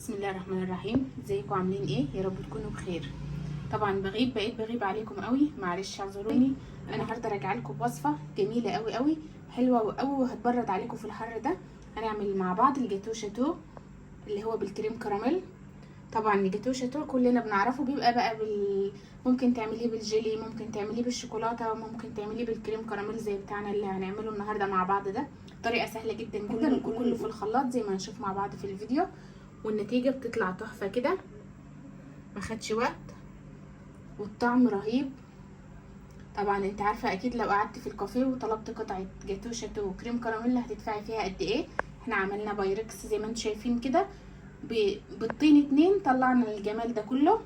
بسم الله الرحمن الرحيم. ازيكم عاملين ايه؟ يا رب تكونوا بخير. طبعا بقيت بغيب عليكم قوي، معلش اعذروني. انا النهارده راجعه لكم بوصفه جميله قوي قوي، حلوه قوي وهتبرد عليكم في الحر ده. هنعمل مع بعض الجاتو شاتو اللي هو بالكريم كراميل. طبعا الجاتو شاتو كلنا بنعرفه، بيبقى بقى ممكن تعمليه بالجيلي، ممكن تعمليه بالشوكولاته، وممكن تعمليه بالكريم كراميل زي بتاعنا اللي هنعمله النهارده مع بعض ده. طريقه سهله جدا جدا، وكله في الخلاط زي ما هنشوف مع بعض في الفيديو، والنتيجه بتطلع تحفه كده، ما خدش وقت والطعم رهيب. طبعا انت عارفه اكيد لو قعدت في الكافيه وطلبت قطعه جاتو شاتو وكريم كراميل هتدفعي فيها قد ايه. احنا عملنا بايركس زي ما انتم شايفين كده، بالطين 2 طلعنا الجمال ده كله.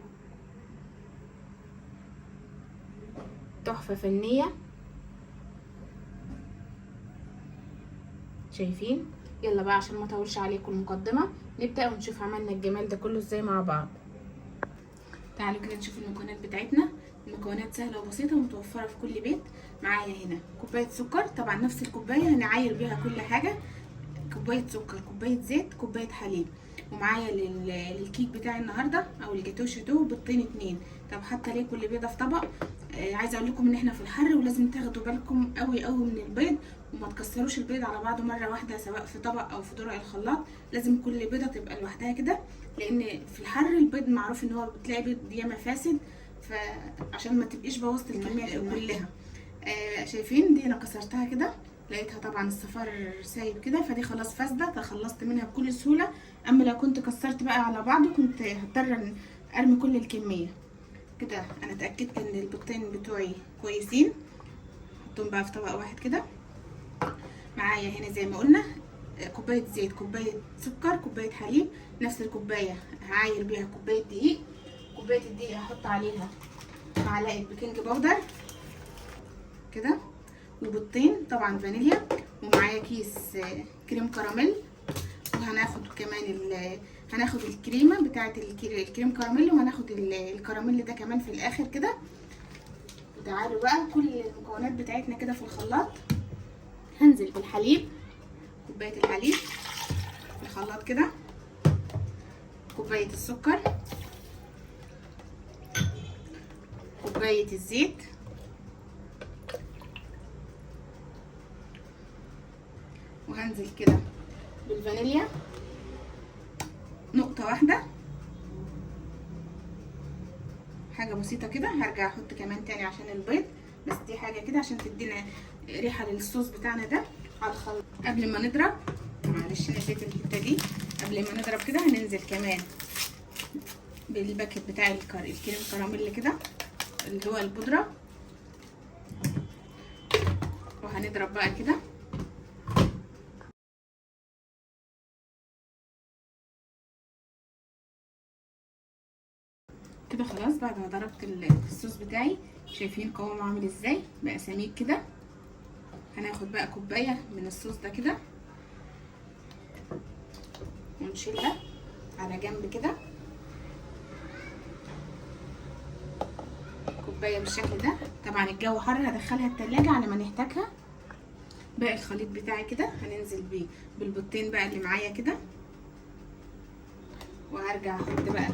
تحفه فنيه، شايفين؟ يلا بقى عشان ما اطولش عليكم المقدمه نبدا ونشوف عملنا الجمال ده كله ازاي مع بعض. تعالوا كده نشوف المكونات بتاعتنا. المكونات سهله وبسيطه ومتوفره في كل بيت. معايا هنا كوبايه سكر، طبعا نفس الكوبايه هنعاير بيها كل حاجه. كوبايه سكر، كوبايه زيت، كوبايه حليب. ومعايا للكيك بتاعي النهارده او الجاتو شاتو بالطين 2. طب حتى ليه كل بيضه في طبق؟ عايزه اقول لكم ان احنا في الحر ولازم تاخدوا بالكم قوي قوي من البيض، وما تكسروش البيض على بعضه مره واحده سواء في طبق او في درق الخلاط. لازم كل بيضه تبقى لوحدها كده، لان في الحر البيض معروف ان هو بتلاقي بيض ياما فاسد، فعشان ما تبقيش بوظت الكميه كلها. شايفين دي انا كسرتها كده، لقيتها طبعا الصفار سايب كده، فدي خلاص فاسده، تخلصت منها بكل سهوله. اما لو كنت كسرت بقى على بعضه كنت هضطر ارمي كل الكميه كده. انا اتاكدت ان البيضتين بتوعي كويسين، حطهم بقى في طبق واحد كده. معايا هنا زي ما قلنا كوبايه زيت، كوبايه سكر، كوبايه حليب. نفس الكوبايه هعاير بيها كوبايه دقيق. كوبايه الدقيق هحط عليها معلقه بيكنج باودر كده، وبيضتين طبعا فانيليا، ومعايا كيس كريم كراميل. وهناخد كمان هناخد الكريمه بتاعه الكريم كراميل، وهناخد الكراميل ده كمان في الاخر كده. وتعالوا بقى كل المكونات بتاعتنا كده في الخلاط. هنزل بالحليب، كوبايه الحليب في الخلاط كده، كوبايه السكر، كوبايه الزيت، وهنزل كده بالفانيليا نقطة واحدة، حاجة بسيطة كده. هرجع احط كمان تاني عشان البيض، بس دي حاجة كده عشان تدينا ريحة للصوص بتاعنا ده على الخليط. قبل ما نضرب، معلش نسيت الحتة دي، قبل ما نضرب كده هننزل كمان بالباكت بتاع الكريم كراميل كده اللي هو البودرة، وهنضرب بقى كده. كده خلاص بعد ما ضربت الصوص بتاعي، شايفين قوامه عامل ازاي؟ بقى سميك كده. هناخد بقى كوبايه من الصوص ده كده ونشيلها على جنب كده، كوبايه بالشكل ده. طبعا الجو حر هدخلها التلاجة على ما نحتاجها. باقي الخليط بتاعي كده هننزل بيه بالبيضتين بقى اللي معايا كده، وهرجع احط بقى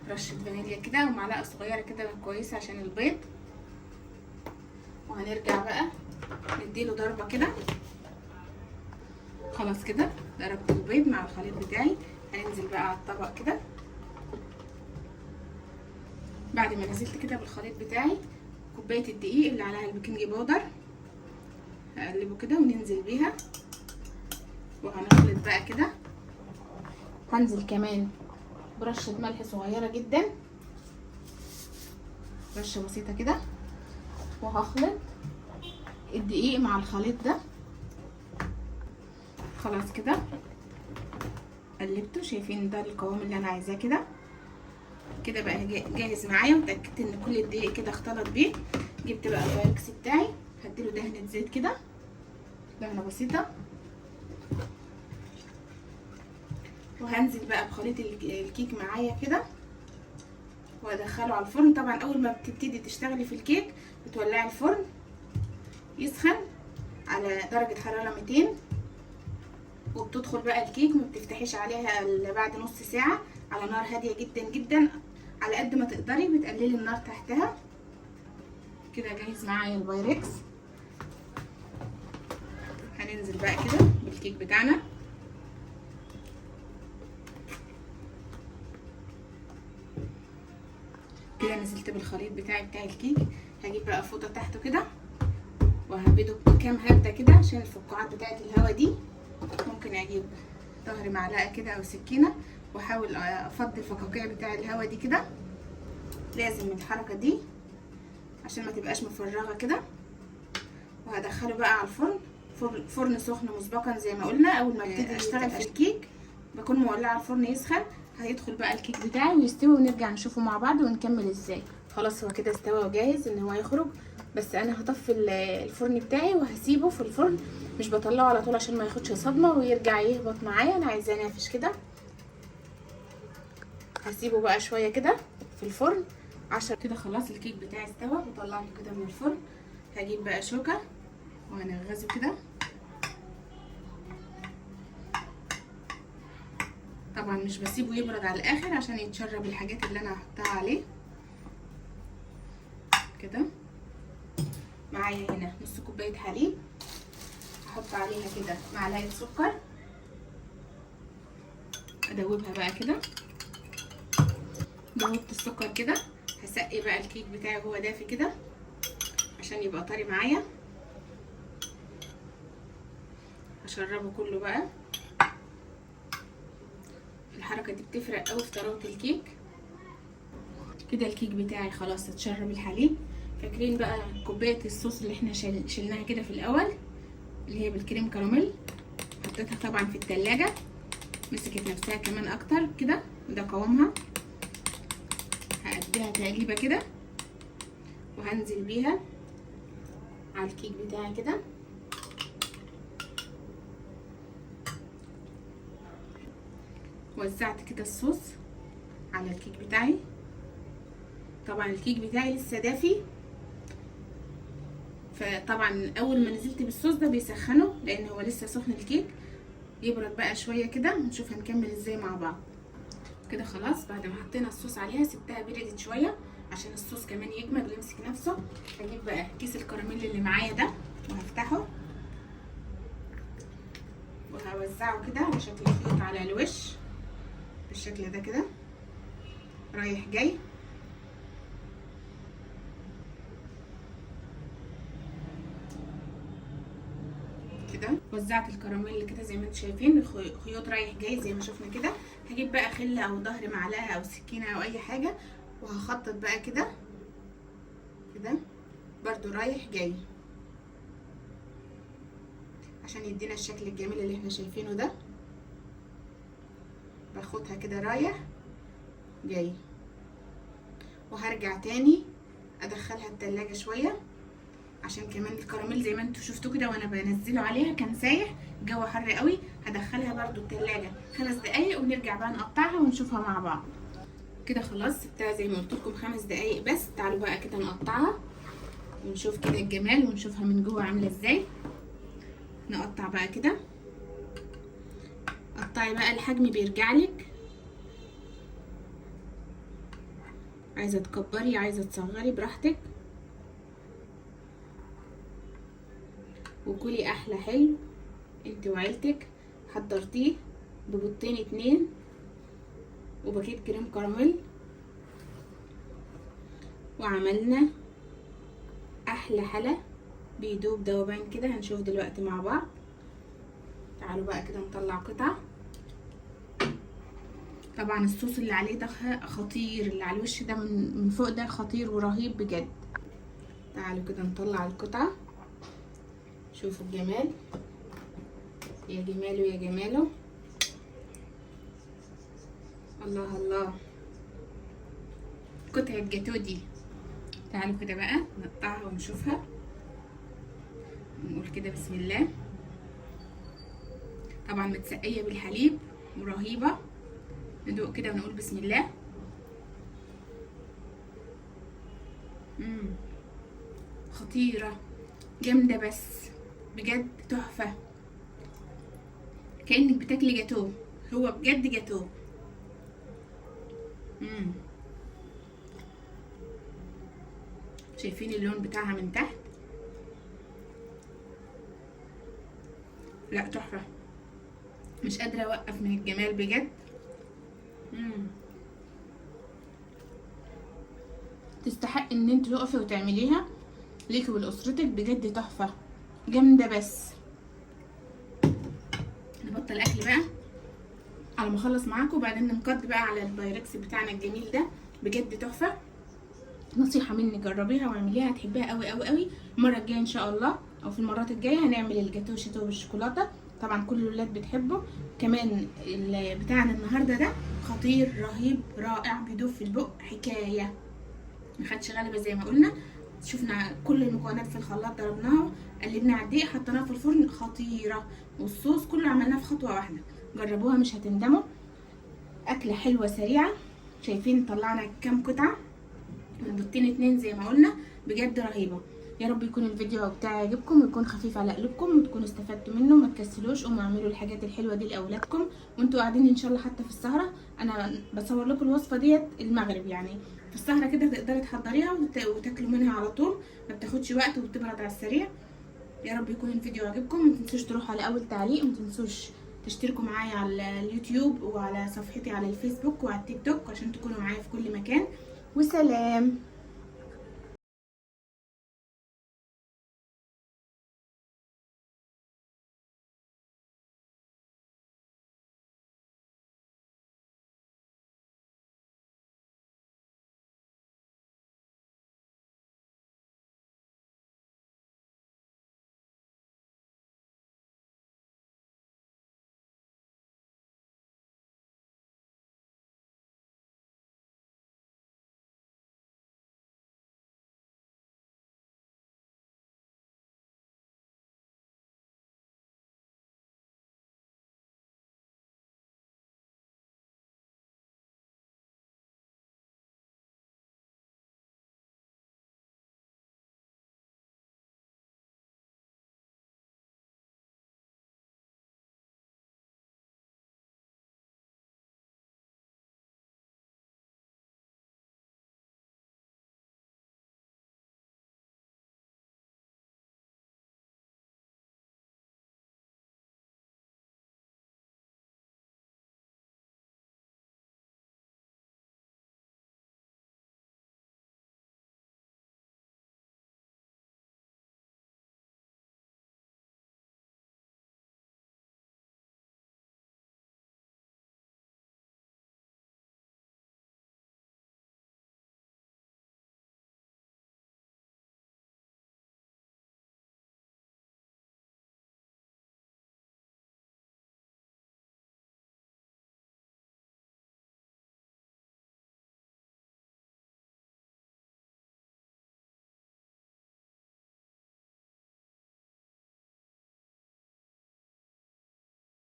رشه فانيليا كده ومعلقه صغيره كده كويسه عشان البيض. وهنرجع بقى نديله ضربه كده. خلاص كده ضربت البيض مع الخليط بتاعي. هننزل بقى على الطبق كده. بعد ما نزلت كده بالخليط بتاعي، كوبايه الدقيق اللي عليها البيكنج باودر هقلبه كده وننزل بيها، وهنخلط بقى كده. هنزل كمان برشه ملح صغيره جدا، رشه بسيطه كده، وهخلط الدقيق مع الخليط ده. خلاص كده قلبته، شايفين ده القوام اللي انا عايزاه كده. كده بقى جاهز معايا، وتاكدت ان كل الدقيق كده اختلط بيه. جبت بقى البايركس بتاعي، هديله دهنه زيت كده، دهنه بسيطه، وهنزل بقى بخليط الكيك معايا كده وادخله على الفرن. طبعا اول ما بتبتدي تشتغلي في الكيك بتولعي الفرن يسخن على درجه حراره 200، وبتدخل بقى الكيك. ما بتفتحيش عليها الا بعد نص ساعه على نار هاديه جدا جدا، على قد ما تقدري بتقللي النار تحتها. كده جاهز معايا البايركس. هننزل بقى كده بالكيك بتاعنا. كده نزلت بالخليط بتاع الكيك. هجيب بقى فوطه تحته كده وهبده بكام هبده كده عشان الفقاعات بتاعه الهوا دي. ممكن اجيب ظهر معلقه كده او سكينه واحاول افضي الفقاقيع بتاع الهوا دي كده. لازم الحركه دي عشان ما تبقاش مفرغه كده. وهدخله بقى على الفرن، فرن سخن مسبقا زي ما قلنا. اول ما ابتدي اشتغل في الكيك بكون مولعه الفرن يسخن. هيدخل بقى الكيك بتاعي ويستوي ونرجع نشوفه مع بعض ونكمل ازاي. خلاص هو كده استوى وجاهز ان هو يخرج. بس انا هطفي الفرن بتاعي وهسيبه في الفرن، مش بطلعه على طول عشان ما ياخدش صدمه ويرجع يهبط معايا. انا عايزاه نافش كده. هسيبه بقى شويه كده في الفرن عشان كده. خلاص الكيك بتاعي استوى وطلعته كده من الفرن. هجيب بقى شوكه وهنغزه كده. طبعا مش بسيبه يبرد على الاخر عشان يتشرب الحاجات اللي انا هحطها عليه كده. معايا هنا نص كوبايه حليب، هحط عليها كده معلقه سكر، ادوبها بقى كده. دوبت السكر كده. هسقي بقى الكيك بتاعي وهو دافي كده عشان يبقى طري معايا. هشربه كله بقى. الحركه دي بتفرق قوي في طراوه الكيك. كده الكيك بتاعي خلاص اتشرب الحليب. فاكرين بقى كوبايه الصوص اللي احنا شلناها كده في الاول اللي هي بالكريم كراميل؟ حطيتها طبعا في التلاجة، مسكت نفسها كمان اكتر كده. ده قوامها. هأديها تقليبه كده وهنزل بيها على الكيك بتاعي كده. وزعت كده الصوص على الكيك بتاعي. طبعا الكيك بتاعي لسه دافي، فطبعا اول ما نزلت بالصوص ده بيسخنه لان هو لسه سخن الكيك. يبرد بقى شويه كده ونشوف هنكمل ازاي مع بعض. كده خلاص بعد ما حطينا الصوص عليها سبتها بردت شويه عشان الصوص كمان يجمد ويمسك نفسه. هجيب بقى كيس الكراميل اللي معايا ده وهفتحه وهوزعه كده على شكل خيط على الوش بالشكل ده كده رايح جاي كده. وزعت الكراميل كده زي ما انتم شايفين، خيوط رايح جاي زي ما شفنا كده. هجيب بقى خله او ظهر معلقه او سكينه او اي حاجه وهخطط بقى كده كده برضو رايح جاي عشان يدينا الشكل الجميل اللي احنا شايفينه ده. باخدها كده رايح جاي وهرجع تاني ادخلها التلاجة شويه عشان كمان الكراميل زي ما انتوا شفتوا كده وانا بنزله عليها كان سايح، الجو حر قوي. هدخلها برضو التلاجة 5 دقايق ونرجع بقى نقطعها ونشوفها مع بعض. كده خلاص سبتها زي ما قلت لكم 5 دقايق بس. تعالوا بقى كده نقطعها ونشوف كده الجمال ونشوفها من جوه عامله ازاي. نقطع بقى كده. قطعي بقى الحجم بيرجعلك، عايزه تكبري عايزه تصغري براحتك. وكلي احلى حلو انت وعيلتك. حضرتيه ببيضتين 2 وباكيت كريم كراميل وعملنا احلى حلا بيدوب دوبان كده. هنشوف دلوقتي مع بعض. تعالوا بقى كده نطلع قطعه. طبعا الصوص اللي عليه ده خطير، اللي على الوش ده من فوق ده خطير ورهيب بجد. تعالوا كده نطلع القطعه. شوفوا الجمال، يا جماله يا جماله، الله الله. قطعه جاتو دي. تعالوا كده بقى نقطعها ونشوفها. نقول كده بسم الله. طبعا متسقيه بالحليب ورهيبه. ندوق كده ونقول بسم الله. خطيره جامده بس بجد تحفه. كأنك بتاكلي جاتو، هو بجد جاتو. شايفين اللون بتاعها من تحت؟ لا تحفه، مش قادره اوقف من الجمال بجد. تستحق ان انت تقفي وتعمليها ليكي ولاسرتك، بجد تحفه جامده. بس نبطل اكل بقى على ما اخلص معاكم، وبعدين ننقض بقى على البايركس بتاعنا الجميل ده، بجد تحفه. نصيحه مني جربيها واعمليها، هتحبيها قوي قوي قوي. المره الجايه ان شاء الله او في المرات الجايه هنعمل الجاتو شاتو بالشوكولاته، طبعا كل الولاد بتحبه. كمان بتاعنا النهارده ده خطير رهيب رائع، بيدوب في البق حكايه، ما خدش غلبه زي ما قلنا. شفنا كل المكونات في الخلاط، ضربناها قلبنا على الدقيق، حطيناها في الفرن، خطيره. والصوص كله عملناه في خطوه واحده، جربوها مش هتندموا. اكله حلوه سريعه. شايفين طلعنا كام قطعه من بيضتين 2 زي ما قلنا، بجد رهيبه. يا رب يكون الفيديو بتاعي عجبكم ويكون خفيف على قلوبكم وتكونوا استفدتوا منه. ما تكسلوش، قوموا اعملوا الحاجات الحلوه دي لاولادكم وانتوا قاعدين ان شاء الله. حتى في السهره انا بصور لكم الوصفه ديت المغرب، يعني في السهره كده تقدري تحضريها وتاكلوا منها على طول، ما بتاخدش وقت وبتبرد على السريع. يا رب يكون الفيديو عجبكم. ما تنسوش تروحوا على اول تعليق، ما تنسوش تشتركوا معايا على اليوتيوب وعلى صفحتي على الفيسبوك وعلى التيك توك عشان تكونوا معايا في كل مكان. وسلام.